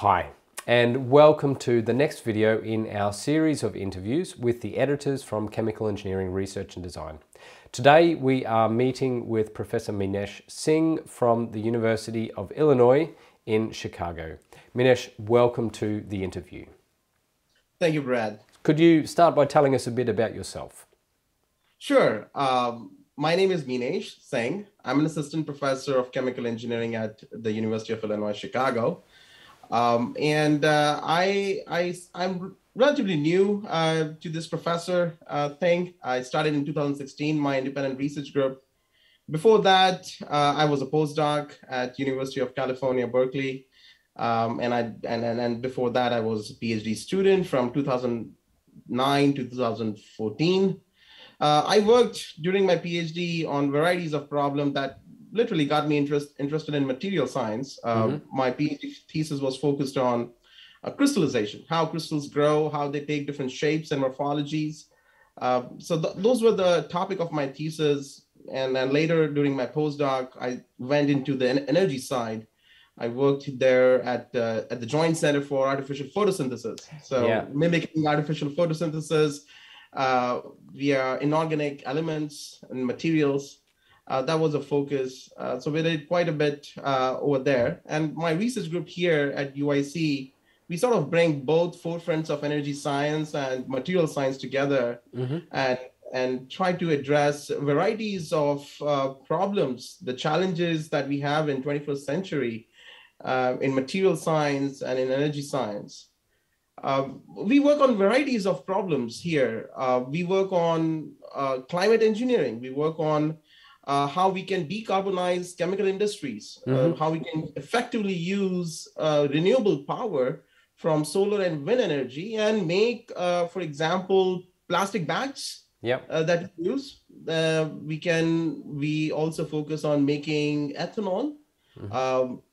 Hi, and welcome to the next video in our series of interviews with the editors from Chemical Engineering Research and Design. Today we are meeting with Professor Meenesh Singh from the University of Illinois in Chicago. Meenesh, welcome to the interview. Thank you, Brad. Could you start by telling us a bit about yourself? Sure. My name is Meenesh Singh. I'm an assistant professor of chemical engineering at the University of Illinois, Chicago. I'm relatively new to this professor thing. I started in 2016, my independent research group. Before that, I was a postdoc at University of California, Berkeley. And before that, I was a PhD student from 2009 to 2014. I worked during my PhD on varieties of problems that literally got me interested in material science. My PhD thesis was focused on crystallization, how crystals grow, how they take different shapes and morphologies. Those were the topic of my thesis. And then later during my postdoc, I went into the energy side. I worked there at the Joint Center for Artificial Photosynthesis. Mimicking artificial photosynthesis via inorganic elements and materials. That was a focus. So we did quite a bit over there. And my research group here at UIC, we sort of bring both forefronts of energy science and material science together and try to address varieties of problems, the challenges that we have in 21st century in material science and in energy science. We work on varieties of problems here. We work on climate engineering. We work on how we can decarbonize chemical industries, how we can effectively use renewable power from solar and wind energy and make, for example, plastic bags that we use. We also focus on making ethanol,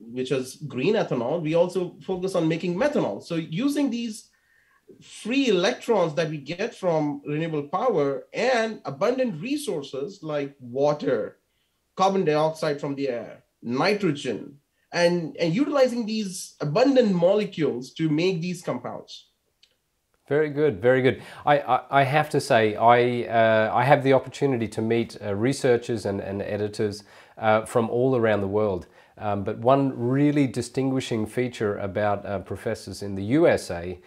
which is green ethanol. We also focus on making methanol. So using these free electrons that we get from renewable power and abundant resources like water, carbon dioxide from the air, nitrogen, and utilizing these abundant molecules to make these compounds. Very good, very good. I have to say, I have the opportunity to meet researchers and editors from all around the world. But one really distinguishing feature about professors in the USA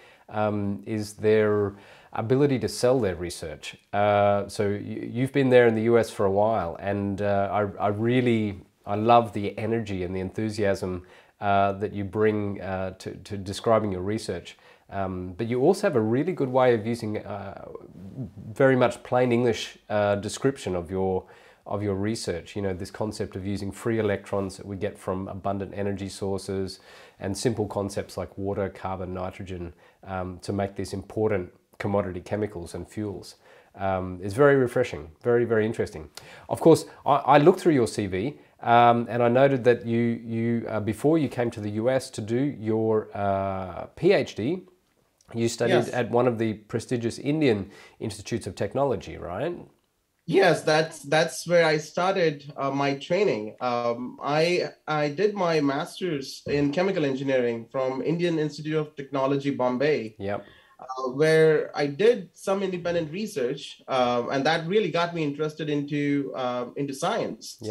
is their ability to sell their research. So you've been there in the US for a while, and I love the energy and the enthusiasm that you bring to describing your research. But you also have a really good way of using very much plain English description of your research. You know, this concept of using free electrons that we get from abundant energy sources and simple concepts like water, carbon, nitrogen to make these important commodity chemicals and fuels is very refreshing, very, very interesting. Of course, I looked through your CV and I noted that you before you came to the US to do your PhD, you studied at one of the prestigious Indian Institutes of Technology, right? Yes, that's where I started my training. I did my master's in chemical engineering from Indian Institute of Technology, Bombay. Where I did some independent research, and that really got me interested into science.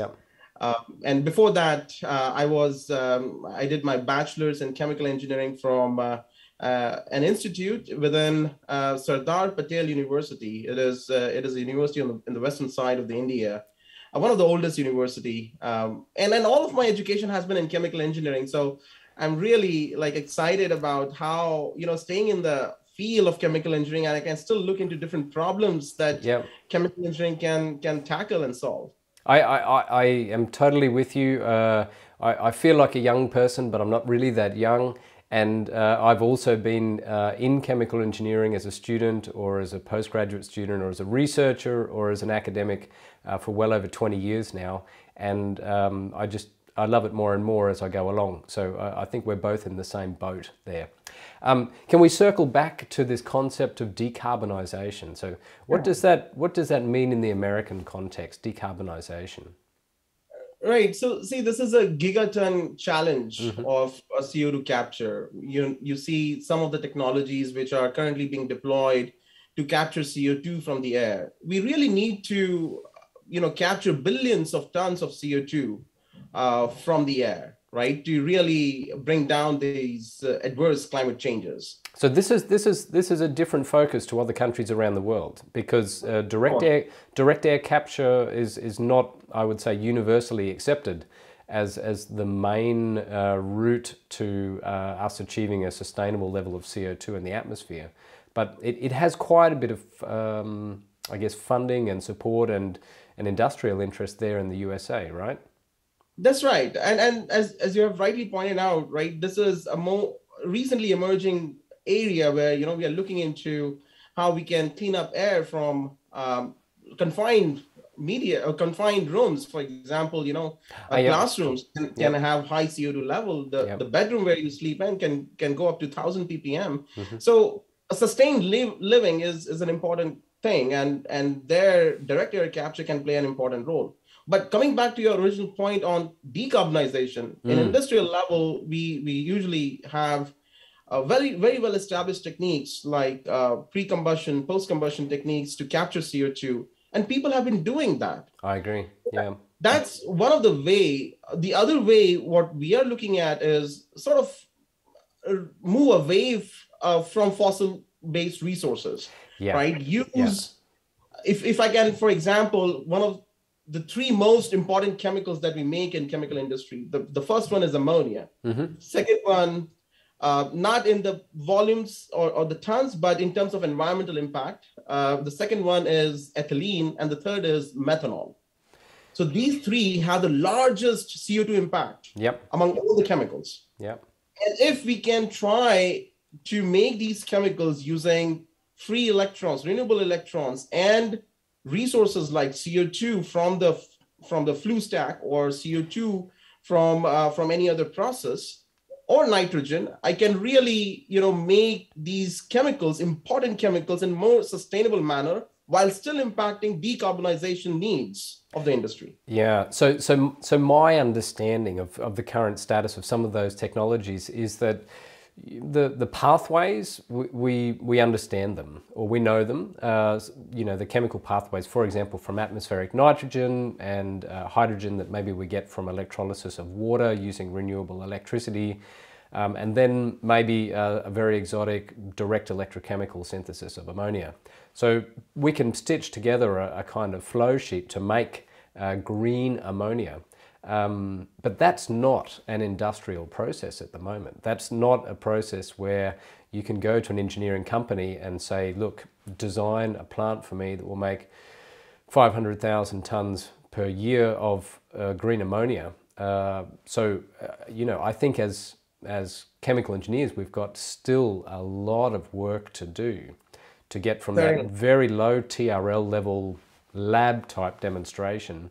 And before that, I did my bachelor's in chemical engineering from an institute within Sardar Patel University. It is a university in the western side of India, one of the oldest university. And then all of my education has been in chemical engineering. So I'm really excited about how, staying in the field of chemical engineering, and I can still look into different problems that chemical engineering can tackle and solve. I am totally with you. I feel like a young person, but I'm not really that young. And I've also been in chemical engineering as a student or as a postgraduate student or as a researcher or as an academic for well over 20 years now. And I love it more and more as I go along. So I think we're both in the same boat there. Can we circle back to this concept of decarbonization? So what does that mean in the American context, decarbonization? Right. So see, this is a gigaton challenge Hmm. of CO2 capture. You see some of the technologies which are currently being deployed to capture CO2 from the air. We really need to, capture billions of tons of CO2 from the air, right? To really bring down these adverse climate changes. So this is a different focus to other countries around the world because direct air capture is not, I would say, universally accepted as the main route to us achieving a sustainable level of CO2 in the atmosphere. But it has quite a bit of I guess funding and support and an industrial interest there in the USA, right? That's right. And as you have rightly pointed out, right, this is a more recently emerging area where, we are looking into how we can clean up air from confined media or confined rooms. For example, Yep, classrooms can yep, have high CO2 level. The yep. bedroom where you sleep in can go up to 1,000 ppm. Hmm. So a sustained living is an important thing, and their direct air capture can play an important role. But coming back to your original point on decarbonization, in industrial level, we usually have very, very well established techniques like pre-combustion, post-combustion techniques to capture CO2. And people have been doing that. I agree. Yeah. That's one of the way. The other way, what we are looking at is sort of move away from fossil-based resources, Yeah. right? Yeah. Use, if I can, for example, one of the three most important chemicals that we make in chemical industry. The first one is ammonia. Hmm. Second one, not in the volumes or the tons, but in terms of environmental impact. The second one is ethylene, and the third is methanol. So these three have the largest CO2 impact Yep. among all the chemicals. Yep. And if we can try to make these chemicals using free electrons, renewable electrons, and resources like CO2 from the flue stack or CO2 from any other process or nitrogen, I can really make these chemicals, important chemicals, in more sustainable manner while still impacting decarbonization needs of the industry. Yeah. So my understanding of the current status of some of those technologies is that the pathways we understand them or we know them. The chemical pathways, for example, from atmospheric nitrogen and hydrogen that maybe we get from electrolysis of water using renewable electricity. And then maybe a very exotic direct electrochemical synthesis of ammonia. So we can stitch together a kind of flow sheet to make green ammonia. But that's not an industrial process at the moment. That's not a process where you can go to an engineering company and say, look, design a plant for me that will make 500,000 tons per year of green ammonia. I think as chemical engineers, we've got still a lot of work to do to get from that very low TRL level lab type demonstration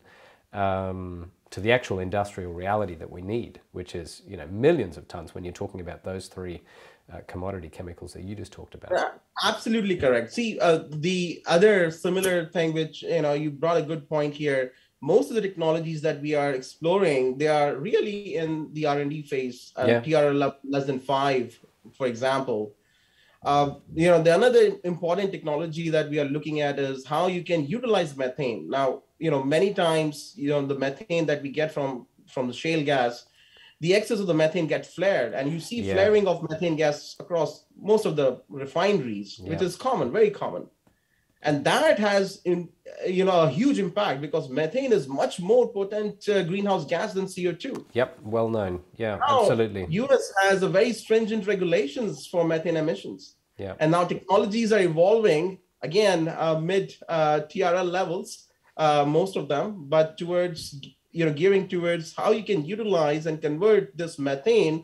to the actual industrial reality that we need, which is millions of tons when you're talking about those three commodity chemicals that you just talked about. Yeah, absolutely correct. See, the other similar thing, which you brought a good point here. Most of the technologies that we are exploring, they are really in the R&D phase, TRL less than 5, for example. The another important technology that we are looking at is how you can utilize methane. Now, many times, the methane that we get from the shale gas, the excess of the methane gets flared, and you see flaring of methane gas across most of the refineries, which is common, very common. And that has, a huge impact because methane is much more potent greenhouse gas than CO2. Yep, well known. Yeah, Now, absolutely. US has a very stringent regulations for methane emissions. Yeah. And now technologies are evolving, again, mid TRL levels, most of them, but towards, gearing towards how you can utilize and convert this methane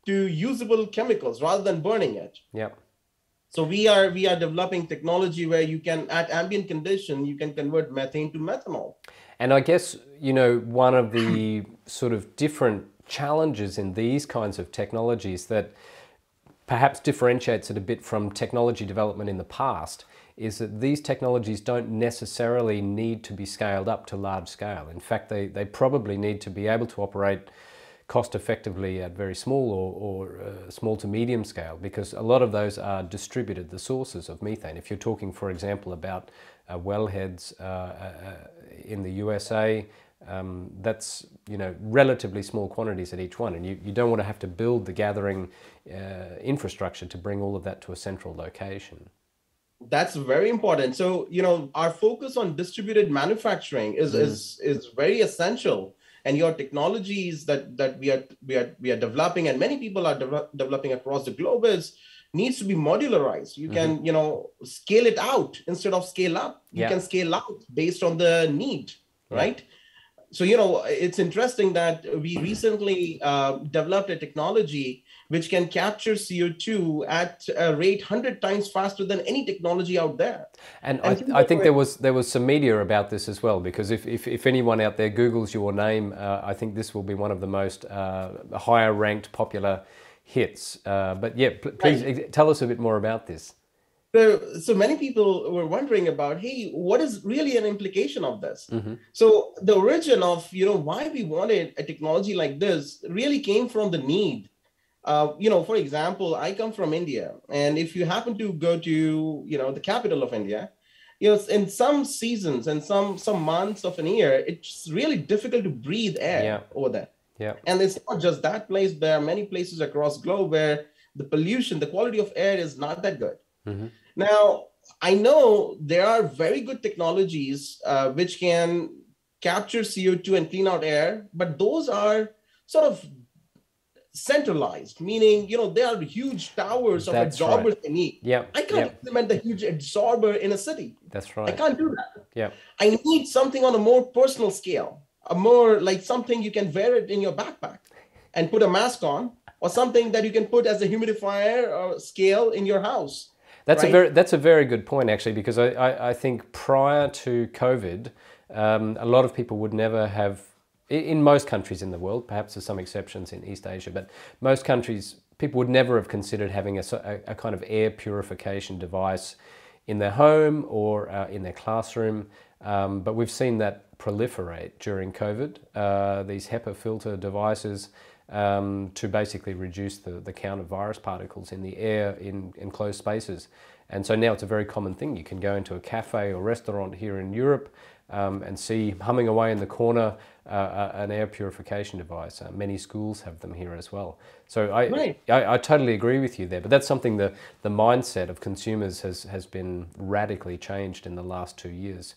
to usable chemicals rather than burning it. Yep. So we are developing technology where you can, at ambient condition, you can convert methane to methanol. And I guess, one of the sort of different challenges in these kinds of technologies that perhaps differentiates it a bit from technology development in the past is that these technologies don't necessarily need to be scaled up to large scale. In fact, they probably need to be able to operate cost effectively at very small or small to medium scale, because a lot of those are distributed, the sources of methane. If you're talking, for example, about wellheads in the USA, that's relatively small quantities at each one, and you don't want to have to build the gathering infrastructure to bring all of that to a central location. That's very important. So, our focus on distributed manufacturing is very essential. And your technologies that we are developing, and many people are developing across the globe, needs to be modularized. You can scale it out instead of scale up. You can scale out based on the need, right? So, it's interesting that we recently developed a technology which can capture CO2 at a rate 100 times faster than any technology out there. And I think there was some media about this as well, because if anyone out there Googles your name, I think this will be one of the most higher ranked popular hits. But yeah, please tell us a bit more about this. So many people were wondering about, hey, what is really an implication of this? So the origin of, why we wanted a technology like this really came from the need. For example, I come from India, and if you happen to go to, the capital of India, in some seasons and some months of an year, it's really difficult to breathe air over there. Yeah. And it's not just that place. There are many places across the globe where the pollution, the quality of air is not that good. Now, I know there are very good technologies which can capture CO2 and clean out air, but those are sort of centralized, meaning, there are huge towers of absorbers they need. I can't implement the huge absorber in a city. That's right. I can't do that. I need something on a more personal scale, a more like something you can wear it in your backpack and put a mask on, or something that you can put as a humidifier or scale in your house. That's a very good point, actually, because I think prior to COVID, a lot of people would never have, in most countries in the world, perhaps there's some exceptions in East Asia, but most countries, people would never have considered having a kind of air purification device in their home or in their classroom. But we've seen that proliferate during COVID, these HEPA filter devices, to basically reduce the count of virus particles in the air in enclosed spaces. And so now it's a very common thing. You can go into a cafe or restaurant here in Europe and see humming away in the corner an air purification device. Many schools have them here as well. So I totally agree with you there. But that's something the mindset of consumers has been radically changed in the last 2 years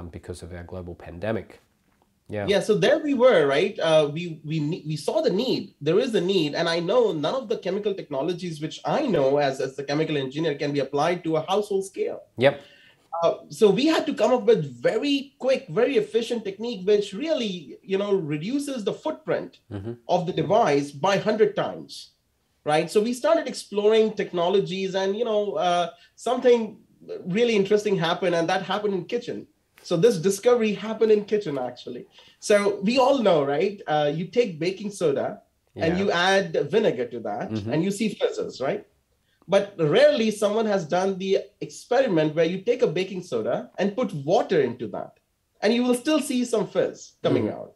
because of our global pandemic. So there we were, right? We saw the need. There is a need, and I know none of the chemical technologies which I know as the chemical engineer can be applied to a household scale. So we had to come up with very quick, very efficient technique, which really, reduces the footprint of the device by 100 times, right? So we started exploring technologies, and something really interesting happened, and that happened in kitchen. So this discovery happened in kitchen, actually. So we all know, right? You take baking soda and you add vinegar to that, and you see fizzes, right? But rarely someone has done the experiment where you take a baking soda and put water into that, and you will still see some fizz coming out.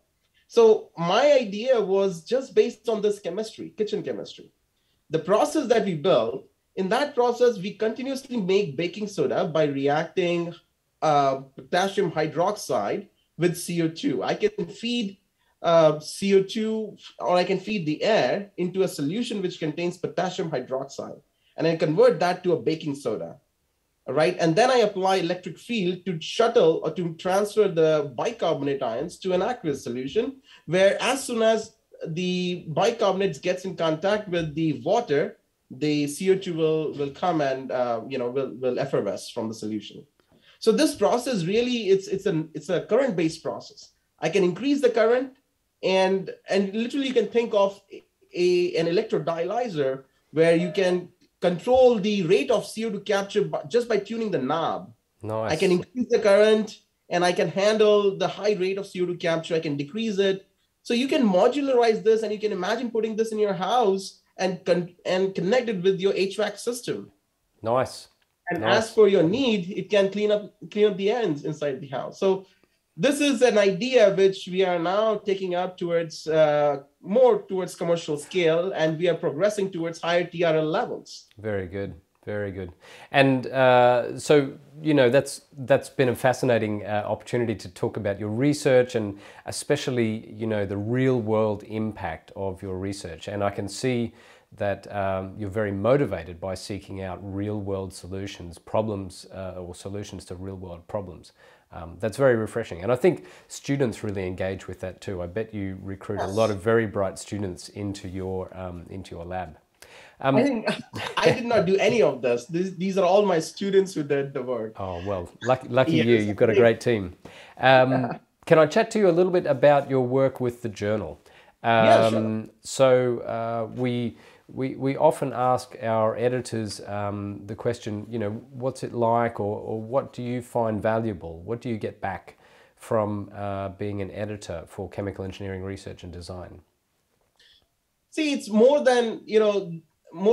So my idea was just based on this chemistry, kitchen chemistry. The process that we built, in that process, we continuously make baking soda by reacting potassium hydroxide with CO2. I can feed CO2, or I can feed the air into a solution which contains potassium hydroxide, and I convert that to a baking soda, right? And then I apply electric field to shuttle or to transfer the bicarbonate ions to an aqueous solution, where as soon as the bicarbonate gets in contact with the water, the CO2 will come and will effervesce from the solution. So this process really, it's a current-based process. I can increase the current, and literally you can think of an electrodialyzer where you can control the rate of CO2 capture just by tuning the knob. Nice. I can increase the current, and I can handle the high rate of CO2 capture. I can decrease it. So you can modularize this, and you can imagine putting this in your house and connect it with your HVAC system. Nice. And as Nice. per your need, it can clean up the ends inside the house. So this is an idea which we are now taking up towards more towards commercial scale, and we are progressing towards higher TRL levels. Very good. Very good. And so, that's been a fascinating opportunity to talk about your research and especially, the real world impact of your research. And I can see that you're very motivated by seeking out real world solutions, problems or solutions to real world problems. That's very refreshing. And I think students really engage with that too. I bet you recruit a lot Yes. of very bright students into your lab. I think I did not do any of this. These are all my students who did the work. Oh, well, lucky you. Yes, You've got a great team. Can I chat to you a little bit about your work with the journal? yeah, sure. We often ask our editors the question, what's it like, or what do you find valuable? What do you get back from being an editor for chemical engineering research and design? See, it's more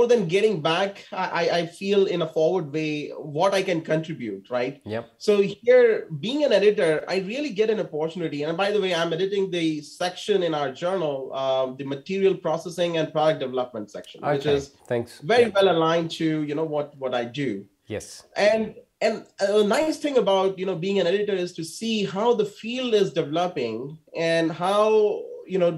than getting back. I feel in a forward way what I can contribute, right? Yep. So here, being an editor, I really get an opportunity. And by the way, I'm editing the section in our journal, the material processing and product development section, which Okay, is thanks. very Yep. well aligned to what I do. Yes. And a nice thing about being an editor is to see how the field is developing and how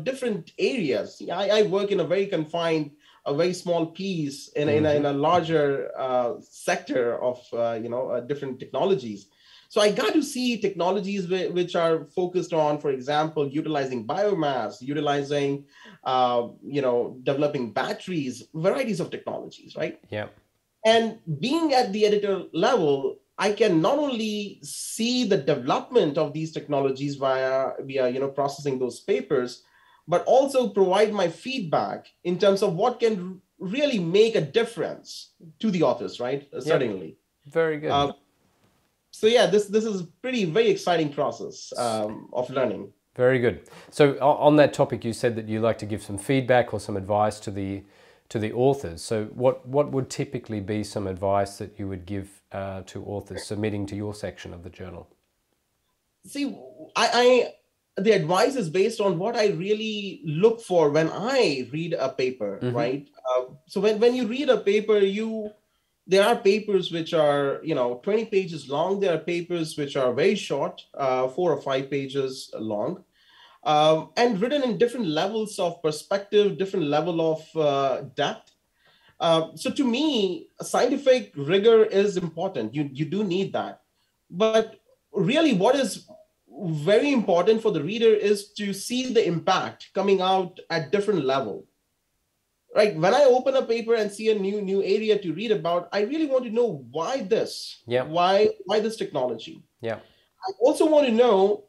different areas. I work in a very confined, a very small piece in a larger sector of different technologies. So I got to see technologies which are focused on, for example, utilizing biomass, utilizing developing batteries, varieties of technologies, right? Yeah. And being at the editor level, I can not only see the development of these technologies via processing those papers, but also provide my feedback in terms of what can really make a difference to the authors, right? Certainly. Very good. So yeah, this is very exciting process of learning. Very good. So on that topic, you said that you like to give some feedback or some advice to the authors. So what would typically be some advice that you would give to authors submitting to your section of the journal? See, the advice is based on what I really look for when I read a paper, right? So when you read a paper, there are papers which are 20 pages long. There are papers which are very short, 4 or 5 pages long, and written in different levels of perspective, different level of depth. So to me, scientific rigor is important. You do need that. But really what is very important for the reader is to see the impact coming out at different level. Right. When I open a paper and see a new area to read about, I really want to know why this, why this technology. Yeah. I also want to know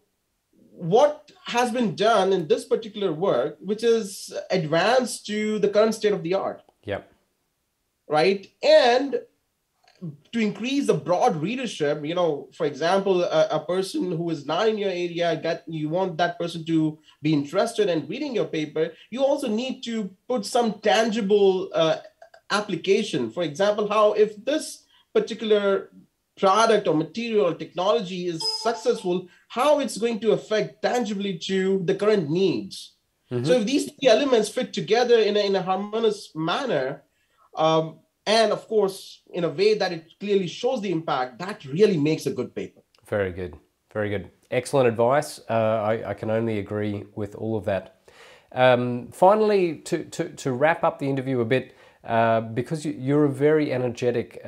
what has been done in this particular work, which is advanced to the current state of the art. Yeah. Right. And to increase the broad readership, for example, a person who is not in your area, you want that person to be interested in reading your paper, you also need to put some tangible application. For example, how if this particular product or material or technology is successful, how it's going to affect tangibly to the current needs. So if these three elements fit together in a harmonious manner, and of course, in a way that it clearly shows the impact, that really makes a good paper. Very good. Very good. Excellent advice. I can only agree with all of that. Finally, to wrap up the interview a bit, because you're a very energetic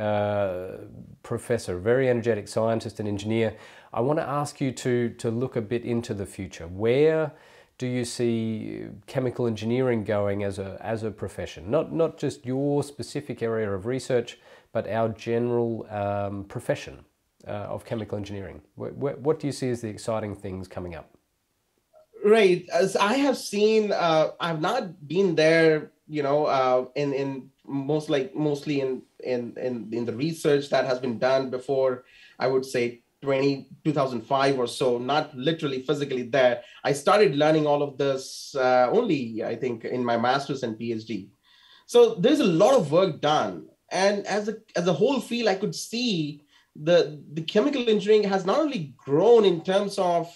professor, very energetic scientist and engineer, I want to ask you to look a bit into the future. Where do you see chemical engineering going as a profession? Not just your specific area of research, but our general profession of chemical engineering. What do you see as the exciting things coming up? Right. As I have seen, I've not been there, in mostly in the research that has been done before, I would say 2005 or so, not literally physically there. I started learning all of this only, I think, in my master's and PhD. So there's a lot of work done And as a whole field, I could see the chemical engineering has not only grown in terms of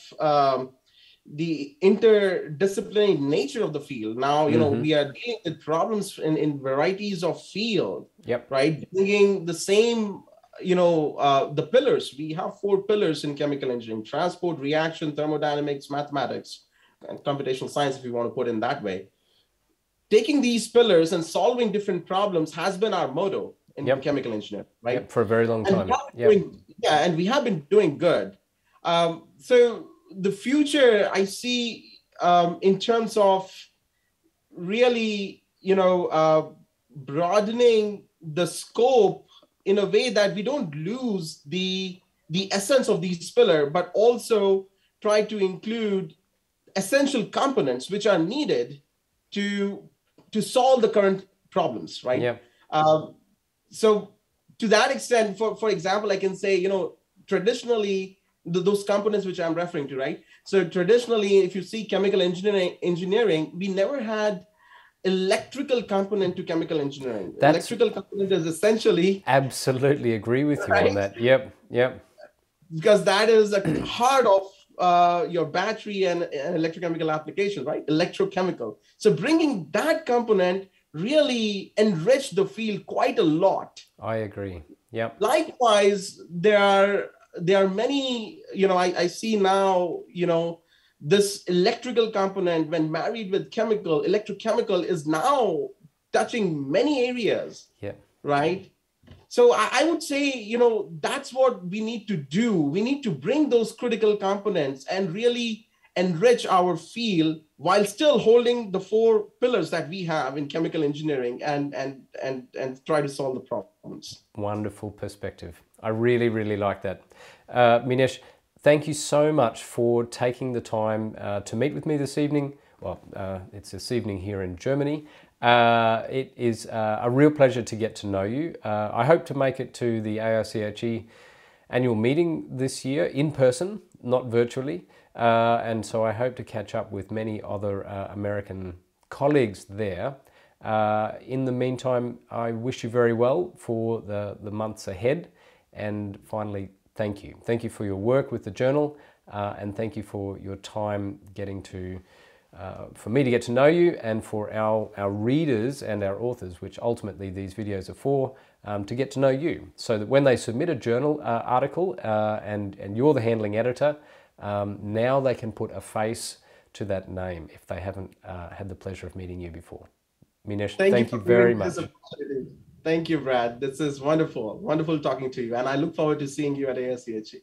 the interdisciplinary nature of the field. Now, we are dealing with problems in varieties of field, Yep. right? Bringing the same, the pillars. We have 4 pillars in chemical engineering: transport, reaction, thermodynamics, mathematics, and computational science, if you want to put it in that way. Taking these pillars and solving different problems has been our motto in chemical engineering, right? Yep, for a very long time. And we have been doing good. So the future I see in terms of really, broadening the scope in a way that we don't lose the essence of these pillars, but also try to include essential components which are needed to solve the current problems, right? Yeah. So to that extent, for example, I can say, traditionally, those components which I'm referring to, right? So traditionally, if you see chemical engineering, we never had electrical component to chemical engineering. Electrical component is essentially... Absolutely agree with you on that. Yep. Because that is a heart of your battery and electrochemical application, right? Electrochemical. So bringing that component really enriched the field quite a lot. I agree. Yep. Likewise, there are many, I see now, this electrical component when married with electrochemical is now touching many areas, right? So I would say, that's what we need to do. We need to bring those critical components and really enrich our field while still holding the 4 pillars that we have in chemical engineering and try to solve the problems. Wonderful perspective. I really, really like that. Meenesh, thank you so much for taking the time to meet with me this evening. Well, it's this evening here in Germany. It is a real pleasure to get to know you. I hope to make it to the ARCHE annual meeting this year in person, not virtually. And so I hope to catch up with many other American colleagues there. In the meantime, I wish you very well for the months ahead. And finally, thank you. Thank you for your work with the journal, and thank you for your time for me to get to know you, and for our readers and our authors, which ultimately these videos are for, to get to know you, so that when they submit a journal article and you're the handling editor, now they can put a face to that name if they haven't had the pleasure of meeting you before. Meenesh, thank you very much. Thank you, Brad. This is wonderful. Wonderful talking to you. And I look forward to seeing you at ASCHE.